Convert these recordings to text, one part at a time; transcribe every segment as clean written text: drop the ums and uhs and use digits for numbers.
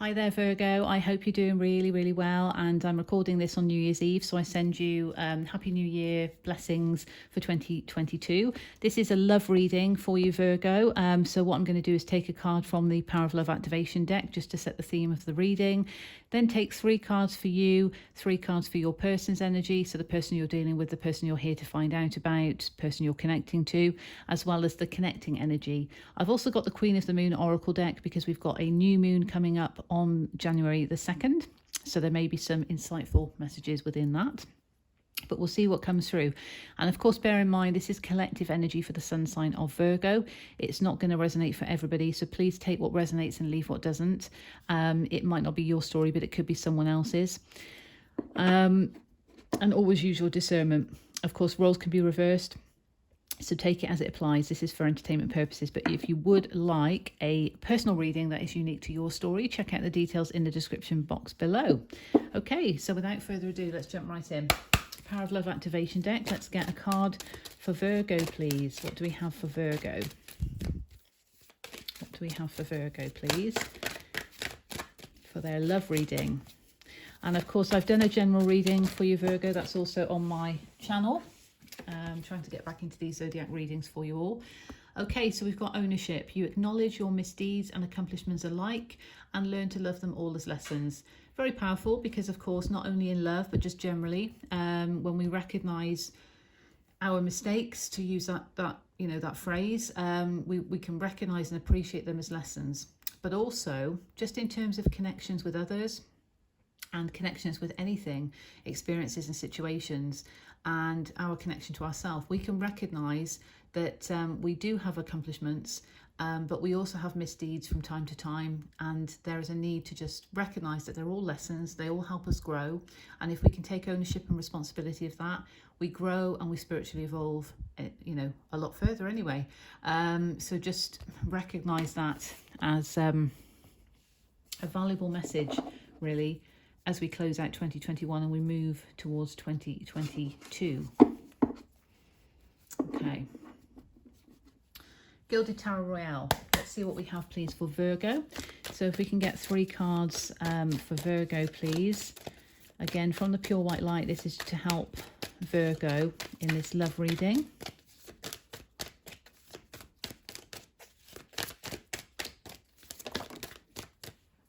Hi there, Virgo. I hope you're doing really, really well. And I'm recording this on New Year's Eve. So I send you Happy New Year blessings for 2022. This is a love reading for you, Virgo. So what I'm going to do is take a card from the Power of Love activation deck just to set the theme of the reading. Then take 3 cards for you, 3 cards for your person's energy. So the person you're dealing with, the person you're here to find out about, person you're connecting to, as well as the connecting energy. I've also got the Queen of the Moon Oracle deck because we've got a new moon coming up on January the 2nd. So there may be some insightful messages within that. But we'll see what comes through. And of course, bear in mind, this is collective energy for the sun sign of Virgo. It's not going to resonate for everybody. So please take what resonates and leave what doesn't. It might not be your story, but it could be someone else's. And always use your discernment. Of course, roles can be reversed. So take it as it applies. This is for entertainment purposes. But if you would like a personal reading that is unique to your story, check out the details in the description box below. Okay, so without further ado, let's jump right in. Power of Love activation deck. Let's get a card for Virgo, please. What do we have for Virgo? What do we have for Virgo, please? For their love reading. And of course, I've done a general reading for you, Virgo. That's also on my channel. I'm trying to get back into these zodiac readings for you all. Okay, so we've got ownership. You acknowledge your misdeeds and accomplishments alike and learn to love them all as lessons. Very powerful because, of course, not only in love, but just generally, when we recognize our mistakes, to use that phrase, we can recognize and appreciate them as lessons. But also, just in terms of connections with others and connections with anything, experiences and situations, and our connection to ourselves, we can recognize that we do have accomplishments, but we also have misdeeds from time to time, and there is a need to just recognize that they're all lessons. They all help us grow, and if we can take ownership and responsibility of that, we grow and we spiritually evolve, a lot further anyway. So just recognize that as a valuable message, really, as we close out 2021 and we move towards 2022. Okay. Gilded Tarot Royale. Let's see what we have, please, for Virgo. So if we can get 3 cards for Virgo, please. Again, from the Pure White Light, this is to help Virgo in this love reading.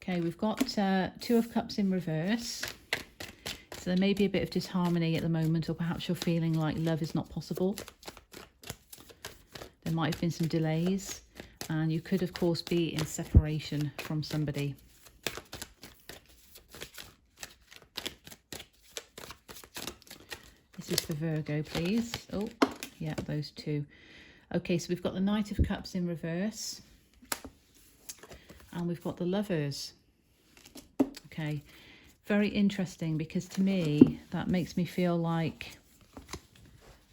Okay, we've got 2 of Cups in reverse. So there may be a bit of disharmony at the moment, or perhaps you're feeling like love is not possible. There might have been some delays, and you could, of course, be in separation from somebody. This is for Virgo, please. Oh, yeah, those 2. Okay, so we've got the Knight of Cups in reverse. And we've got the Lovers. Okay, very interesting, because to me, that makes me feel like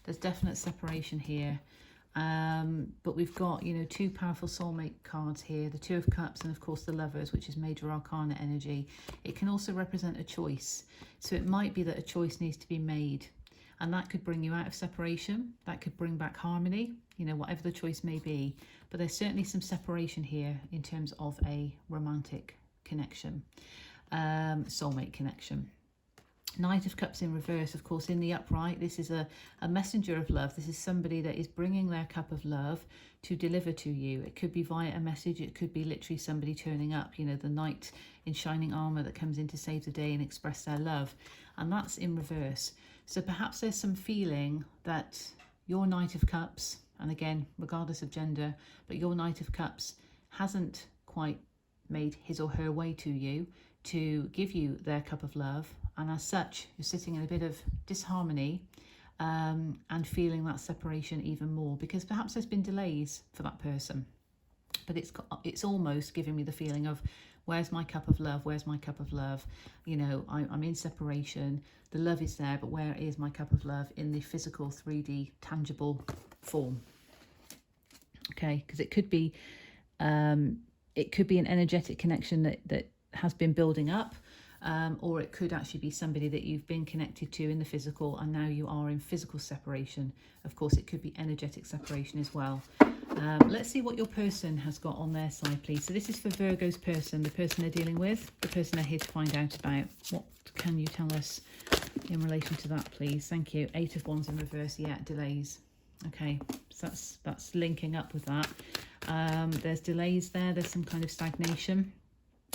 there's definite separation here. But we've got, 2 powerful soulmate cards here, the 2 of Cups and, of course, the Lovers, which is Major Arcana energy. It can also represent a choice. So it might be that a choice needs to be made. And that could bring you out of separation. That could bring back harmony, whatever the choice may be. But there's certainly some separation here in terms of a romantic connection, soulmate connection. Knight of Cups in reverse, of course, in the upright, this is a messenger of love. This is somebody that is bringing their cup of love to deliver to you. It could be via a message. It could be literally somebody turning up, the knight in shining armor that comes in to save the day and express their love. And that's in reverse. So perhaps there's some feeling that your Knight of Cups, and again, regardless of gender, but your Knight of Cups hasn't quite made his or her way to you to give you their cup of love. And as such, you're sitting in a bit of disharmony and feeling that separation even more, because perhaps there's been delays for that person. But it's almost giving me the feeling of, where's my cup of love? Where's my cup of love? I'm in separation. The love is there, but where is my cup of love in the physical, 3D, tangible form? Okay, because it could be an energetic connection that has been building up. or it could actually be somebody that you've been connected to in the physical and now you are in physical separation. Of course, it could be energetic separation as well. Let's see what your person has got on their side, please. So this is for Virgo's person, the person they're dealing with, the person they're here to find out about. What can you tell us in relation to that, please? Thank you. 8 of Wands in reverse. Yeah, delays. Okay, so that's linking up with that. There's delays there. There's some kind of stagnation.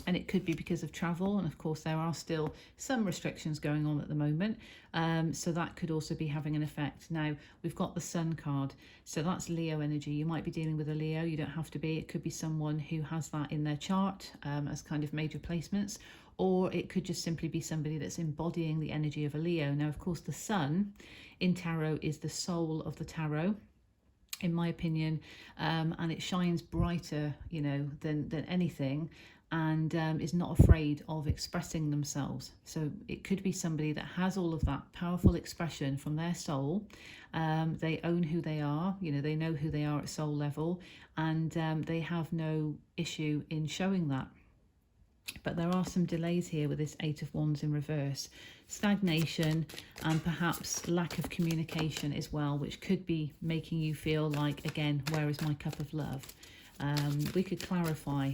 And it could be because of travel. And of course, there are still some restrictions going on at the moment. So that could also be having an effect. Now, we've got the Sun card. So that's Leo energy. You might be dealing with a Leo. You don't have to be. It could be someone who has that in their chart as kind of major placements. Or it could just simply be somebody that's embodying the energy of a Leo. Now, of course, the Sun in tarot is the soul of the tarot, in my opinion. And it shines brighter, you know, than anything. And is not afraid of expressing themselves. So it could be somebody that has all of that powerful expression from their soul. They own who they are, you know, they know who they are at soul level, and they have no issue in showing that. But there are some delays here with this 8 of Wands in reverse. Stagnation and perhaps lack of communication as well, which could be making you feel like, again, where is my cup of love? We could clarify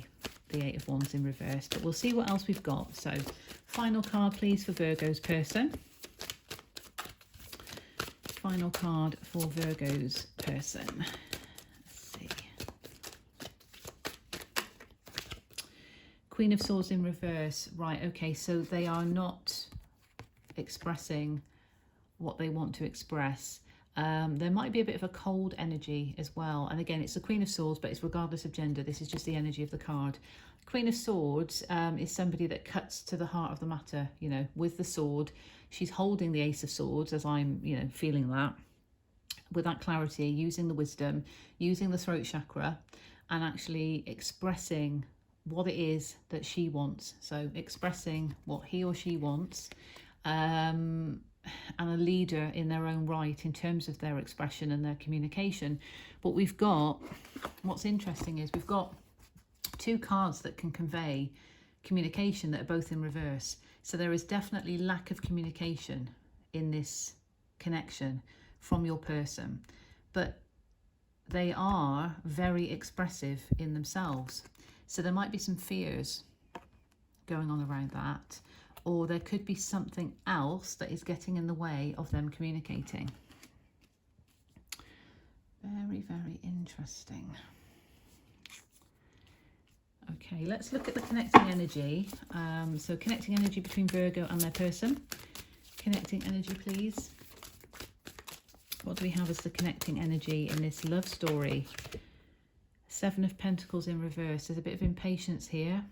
the 8 of Wands in reverse, but we'll see what else we've got. So final card, please, for Virgo's person. Final card for Virgo's person. Let's see. Queen of Swords in reverse. Right, okay, so they are not expressing what they want to express. There might be a bit of a cold energy as well. And again, it's the Queen of Swords, but it's regardless of gender. This is just the energy of the card. Queen of Swords is somebody that cuts to the heart of the matter, you know, with the sword. She's holding the Ace of Swords, as I'm, you know, feeling that, with that clarity, using the wisdom, using the throat chakra, and actually expressing what it is that she wants. So expressing what he or she wants. And a leader in their own right in terms of their expression and their communication. But we've got, what's interesting is we've got 2 cards that can convey communication that are both in reverse. So there is definitely lack of communication in this connection from your person, but they are very expressive in themselves. So there might be some fears going on around that. Or there could be something else that is getting in the way of them communicating. Very, very interesting. Okay, let's look at the connecting energy. So connecting energy between Virgo and their person. Connecting energy, please. What do we have as the connecting energy in this love story? 7 of Pentacles in reverse. There's a bit of impatience here.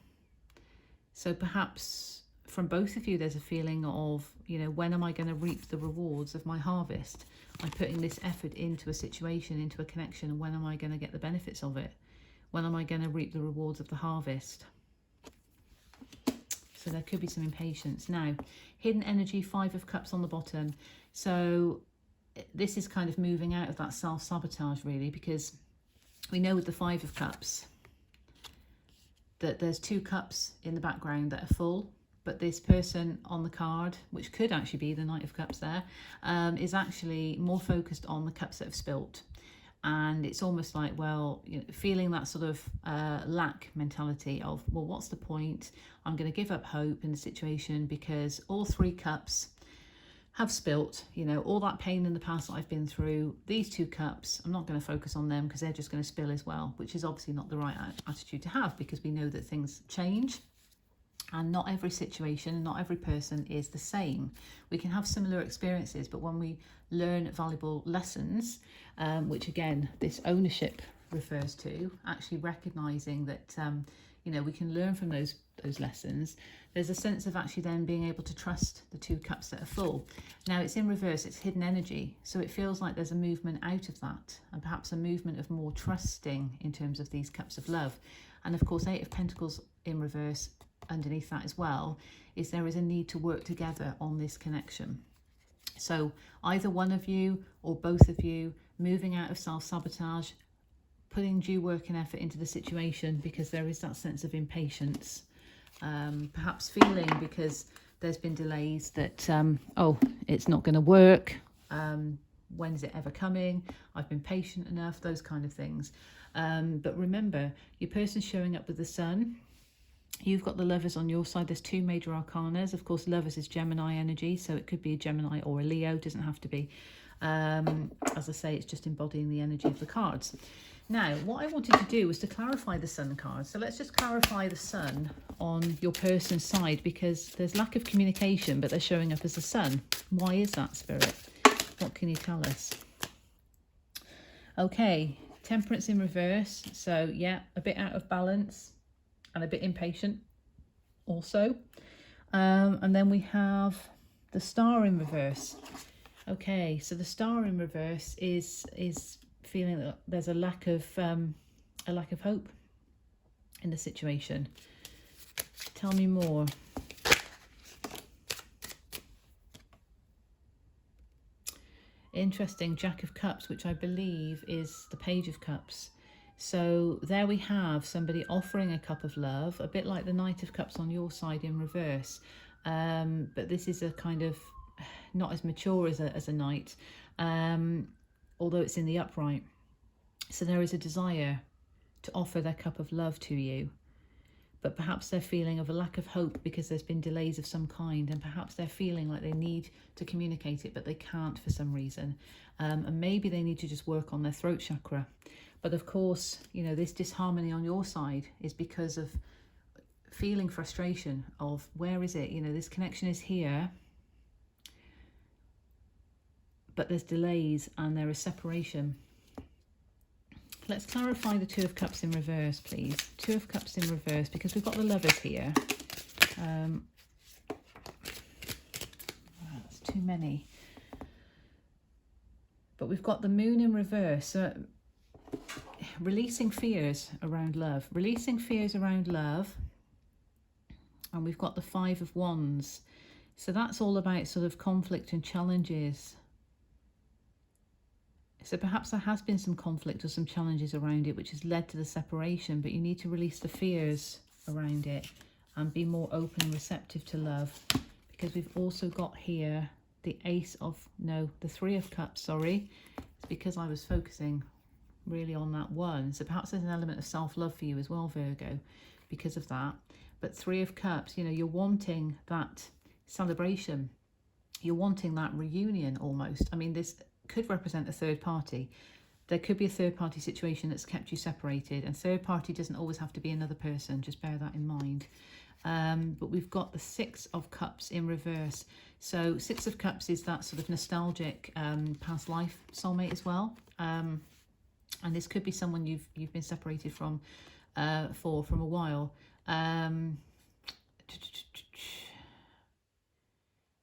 So perhaps from both of you, there's a feeling of, you know, when am I going to reap the rewards of my harvest? I'm putting this effort into a situation, into a connection, and when am I going to get the benefits of it? When am I going to reap the rewards of the harvest? So there could be some impatience. Now, hidden energy, 5 of Cups on the bottom. So this is kind of moving out of that self-sabotage, really, because we know with the 5 of Cups that there's 2 cups in the background that are full. But this person on the card, which could actually be the Knight of Cups there, is actually more focused on the cups that have spilt. And it's almost like, well, you know, feeling that sort of lack mentality of, well, what's the point? I'm going to give up hope in the situation because all 3 cups have spilt, you know, all that pain in the past that I've been through. These 2 cups, I'm not going to focus on them because they're just going to spill as well, which is obviously not the right attitude to have, because we know that things change. And not every situation, not every person is the same. We can have similar experiences, but when we learn valuable lessons, which again, this ownership refers to, actually recognizing that, you know, we can learn from those lessons. There's a sense of actually then being able to trust the 2 cups that are full. Now it's in reverse, it's hidden energy. So it feels like there's a movement out of that, and perhaps a movement of more trusting in terms of these cups of love. And of course, 8 of Pentacles in reverse, underneath that as well, is there is a need to work together on this connection. So either one of you or both of you moving out of self-sabotage, putting due work and effort into the situation, because there is that sense of impatience perhaps feeling, because there's been delays, that oh, it's not going to work, when's it ever coming, I've been patient enough, those kind of things. But remember, your person's showing up with the Sun. You've got the Lovers on your side. There's 2 major arcanas. Of course, Lovers is Gemini energy, so it could be a Gemini or a Leo, doesn't have to be. As I say, it's just embodying the energy of the cards. Now, what I wanted to do was to clarify the Sun card. So let's just clarify the Sun on your person's side, because there's lack of communication, but they're showing up as a Sun. Why is that, Spirit? What can you tell us? Okay, Temperance in reverse. So yeah, a bit out of balance and a bit impatient also. And then we have the Star in reverse. Okay, so the Star in reverse is feeling that there's a lack of hope in the situation. Tell me more. Interesting, Jack of Cups, which I believe is the Page of Cups. So there we have somebody offering a cup of love, a bit like the Knight of Cups on your side in reverse. But this is a kind of not as mature as a knight, although it's in the upright. So there is a desire to offer their cup of love to you, but perhaps they're feeling of a lack of hope because there's been delays of some kind, and perhaps they're feeling like they need to communicate it, but they can't for some reason. And maybe they need to just work on their throat chakra. But of course, you know, this disharmony on your side is because of feeling frustration of, where is it? You know, this connection is here, but there's delays and there is separation. Let's clarify the Two of Cups in reverse, please. Two of Cups in reverse, because we've got the Lovers here. That's too many. But we've got the Moon in reverse. So releasing fears around love. Releasing fears around love. And we've got the Five of Wands. So that's all about sort of conflict and challenges. So perhaps there has been some conflict or some challenges around it, which has led to the separation, but you need to release the fears around it and be more open and receptive to love, because we've also got here the the Three of Cups, sorry. It's because I was focusing really on that one. So perhaps there's an element of self-love for you as well, Virgo, because of that. But Three of Cups, you know, you're wanting that celebration. You're wanting that reunion almost. I mean, this could represent a third party. There could be a third party situation that's kept you separated, and third party doesn't always have to be another person, just bear that in mind. But we've got the Six of Cups in reverse. So Six of Cups is that sort of nostalgic past life soulmate as well, and this could be someone you've been separated from a while.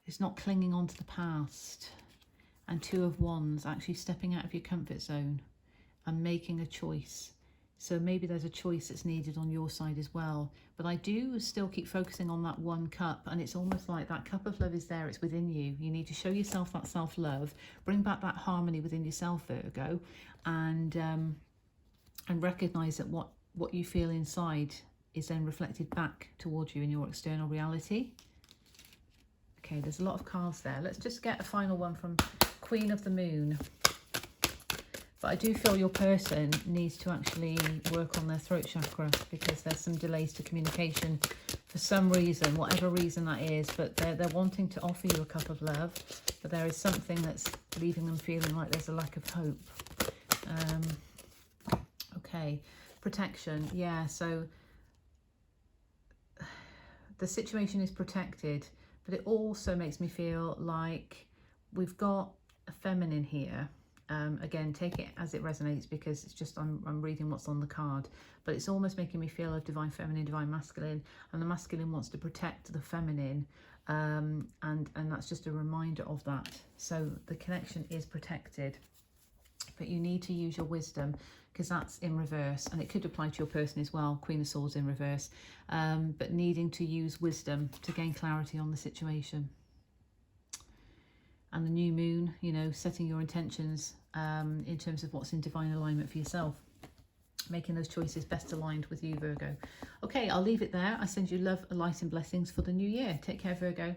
It's not clinging on to the past. And Two of Wands, actually stepping out of your comfort zone and making a choice. So maybe there's a choice that's needed on your side as well. But I do still keep focusing on that one cup, and it's almost like that cup of love is there, it's within you. You need to show yourself that self-love, bring back that harmony within yourself, Virgo, and recognise that what you feel inside is then reflected back towards you in your external reality. Okay, there's a lot of cards there. Let's just get a final one from Queen of the Moon. But I do feel your person needs to actually work on their throat chakra, because there's some delays to communication for some reason, whatever reason that is. But they're wanting to offer you a cup of love, but there is something that's leaving them feeling like there's a lack of hope. Okay, protection. Yeah, so the situation is protected, but it also makes me feel like we've got a feminine here. Again, take it as it resonates, because it's just I'm reading what's on the card, but it's almost making me feel of divine feminine, divine masculine, and the masculine wants to protect the feminine, and that's just a reminder of that. So the connection is protected, but you need to use your wisdom, because that's in reverse, and it could apply to your person as well. Queen of Swords in reverse, but needing to use wisdom to gain clarity on the situation. And the new moon, you know, setting your intentions in terms of what's in divine alignment for yourself. making those choices best aligned with you, Virgo. Okay, I'll leave it there. I send you love, light and blessings for the new year. Take care, Virgo.